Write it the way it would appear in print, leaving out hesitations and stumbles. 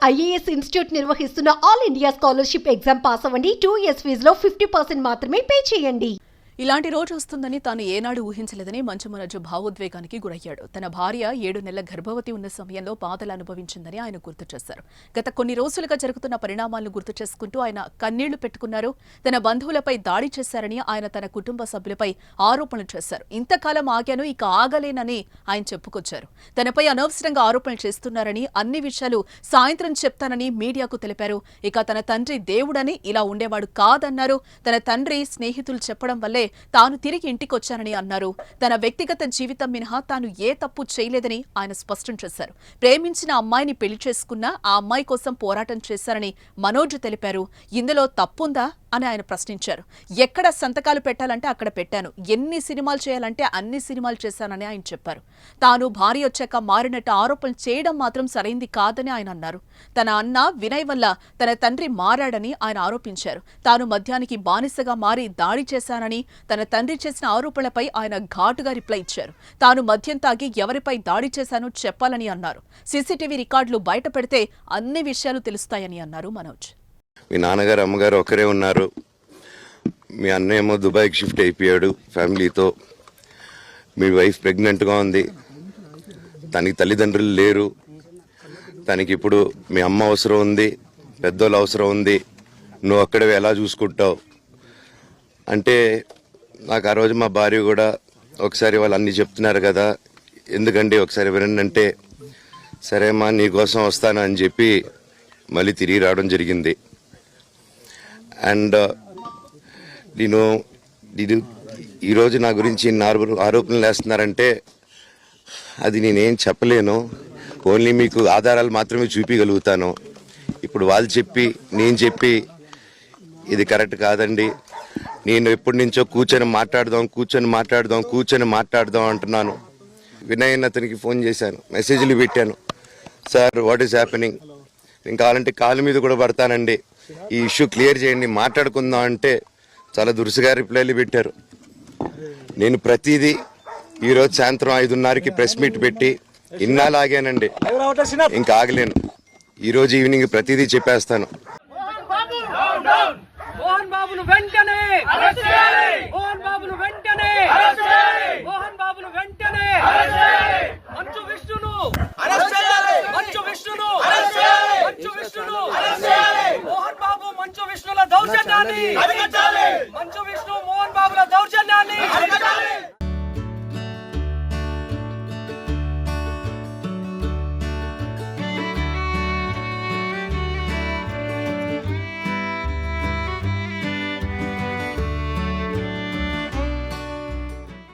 IAS institute నిర్వహిస్తున్న all India scholarship exam pass అవ్వండి. 2 years ఫీజులో 50% మాత్రమే పే చేయండి. ఇలాంటి రోజు వస్తుందని తాను ఏనాడు ఊహించలేదని మంచు మనోజ్ భావోద్వేగానికి గురయ్యాడు. తన భార్య 7 నెలల గర్భవతి ఉన్న సమయంలో బాధలు అనుభవించిందని ఆయన గుర్తు చేశారు. గత కొన్ని రోజులుగా జరుగుతున్న పరిణామాలను గుర్తు చేసుకుంటూ ఆయన కన్నీళ్లు పెట్టుకున్నారు. తన బంధువులపై దాడి చేశారని ఆయన తన కుటుంబ సభ్యులపై ఆరోపణలు చేశారు. ఇంతకాలం ఆగాను, ఇక ఆగలేనని ఆయన చెప్పుకొచ్చారు. తనపై అనవసరంగా ఆరోపణలు చేస్తున్నారని, అన్ని విషయాలు సాయంత్రం చెప్తానని మీడియాకు తెలిపారు. ఇక తన తండ్రి దేవుడని, ఇలా ఉండేవాడు కాదన్నారు. తన తండ్రి స్నేహితులు చెప్పడం వల్లే తాను తిరిగి ఇంటికొచ్చానని అన్నారు. తన వ్యక్తిగత జీవితం మినహా తాను ఏ తప్పు చేయలేదని ఆయన స్పష్టం చేశారు. ప్రేమించిన అమ్మాయిని పెళ్లి చేసుకున్నా ఆ అమ్మాయి కోసం పోరాటం చేశారని మనోజ్ తెలిపారు. ఇందులో తప్పుందా అని ఆయన ప్రశ్నించారు. ఎక్కడ సంతకాలు పెట్టాలంటే అక్కడ పెట్టాను, ఎన్ని సినిమాలు చేయాలంటే అన్ని సినిమాలు చేశానని ఆయన చెప్పారు. తాను భార్య వచ్చాక మారినట్టు ఆరోపణలు చేయడం మాత్రం సరైంది కాదని ఆయన అన్నారు. తన అన్న వినయ్ వల్ల తన తండ్రి మారాడని ఆయన ఆరోపించారు. తాను మద్యానికి బానిసగా మారి దాడి చేశానని, తన తండ్రి చేసిన ఆరోపణలపై ఆయన ఘాటుగా రిప్లై ఇచ్చారు. తాను మద్యం తాగి ఎవరిపై దాడి చేశానో చెప్పాలని అన్నారు. సీసీటీవీ రికార్డులు బయట పెడితే అన్ని విషయాలు తెలుస్తాయని అన్నారు మనోజ్. మీ నాన్నగారు అమ్మగారు ఒకరే ఉన్నారు. మీ అన్నయ్య ఏమో దుబాయ్కి షిఫ్ట్ అయిపోయాడు ఫ్యామిలీతో. మీ వైఫ్ ప్రెగ్నెంట్గా ఉంది. తనకి తల్లిదండ్రులు లేరు. తనకి ఇప్పుడు మీ అమ్మ అవసరం ఉంది, పెద్దోళ్ళు అవసరం ఉంది. నువ్వు అక్కడే ఎలా చూసుకుంటావు అంటే, నాకు ఆ రోజు మా భార్య కూడా ఒకసారి వాళ్ళు అన్నీ చెప్తున్నారు కదా, ఎందుకంటే ఒకసారి వినండి అంటే, సరేమ్మా నీకోసం వస్తాను అని చెప్పి మళ్ళీ తిరిగి రావడం జరిగింది. అండ్ నేను ఈరోజు నా గురించి ఆరోపణలు వేస్తున్నారంటే అది నేనేం చెప్పలేను. ఓన్లీ మీకు ఆధారాలు మాత్రమే చూపించగలుగుతాను. ఇప్పుడు వాళ్ళు చెప్పి నేను చెప్పి ఇది కరెక్ట్ కాదండి, నేను ఎప్పటి నుంచో కూర్చొని మాట్లాడదాం అంటున్నాను. వినయ్ అతనికి ఫోన్ చేశాను, మెసేజ్లు పెట్టాను. సార్ వాట్ ఈస్ హ్యాపెనింగ్, నేను కావాలంటే కాలు మీద కూడా పడతానండి, ఈ ఇష్యూ క్లియర్ చేయండి, మాట్లాడుకుందాం అంటే చాలా దురుసుగా రిప్లైలు పెట్టారు. నేను ప్రతిదీ ఈరోజు సాయంత్రం 5:30కి ప్రెస్ మీట్ పెట్టి ఇన్నాళ్ళు ఆగానండి, ఇంకా ఆగలేను. ఈరోజు ఈవినింగ్ ప్రతిదీ చెప్పేస్తాను. మోహన్ బాబును వెంటనే అరెస్ట్ చేయాలి. మోహన్ బాబును వెంటనే అరెస్ట్ చేయాలి. మోహన్ బాబును వెంటనే అరెస్ట్ చేయాలి. మంచు విష్ణును అరెస్ట్ చేయాలి. మంచు విష్ణును అరెస్ట్ చేయాలి. మంచు విష్ణును అరెస్ట్ చేయాలి. మోహన్ బాబు మంచు విష్ణుల దౌర్జన్యాన్ని అరికట్టాలి. మంచు విష్ణు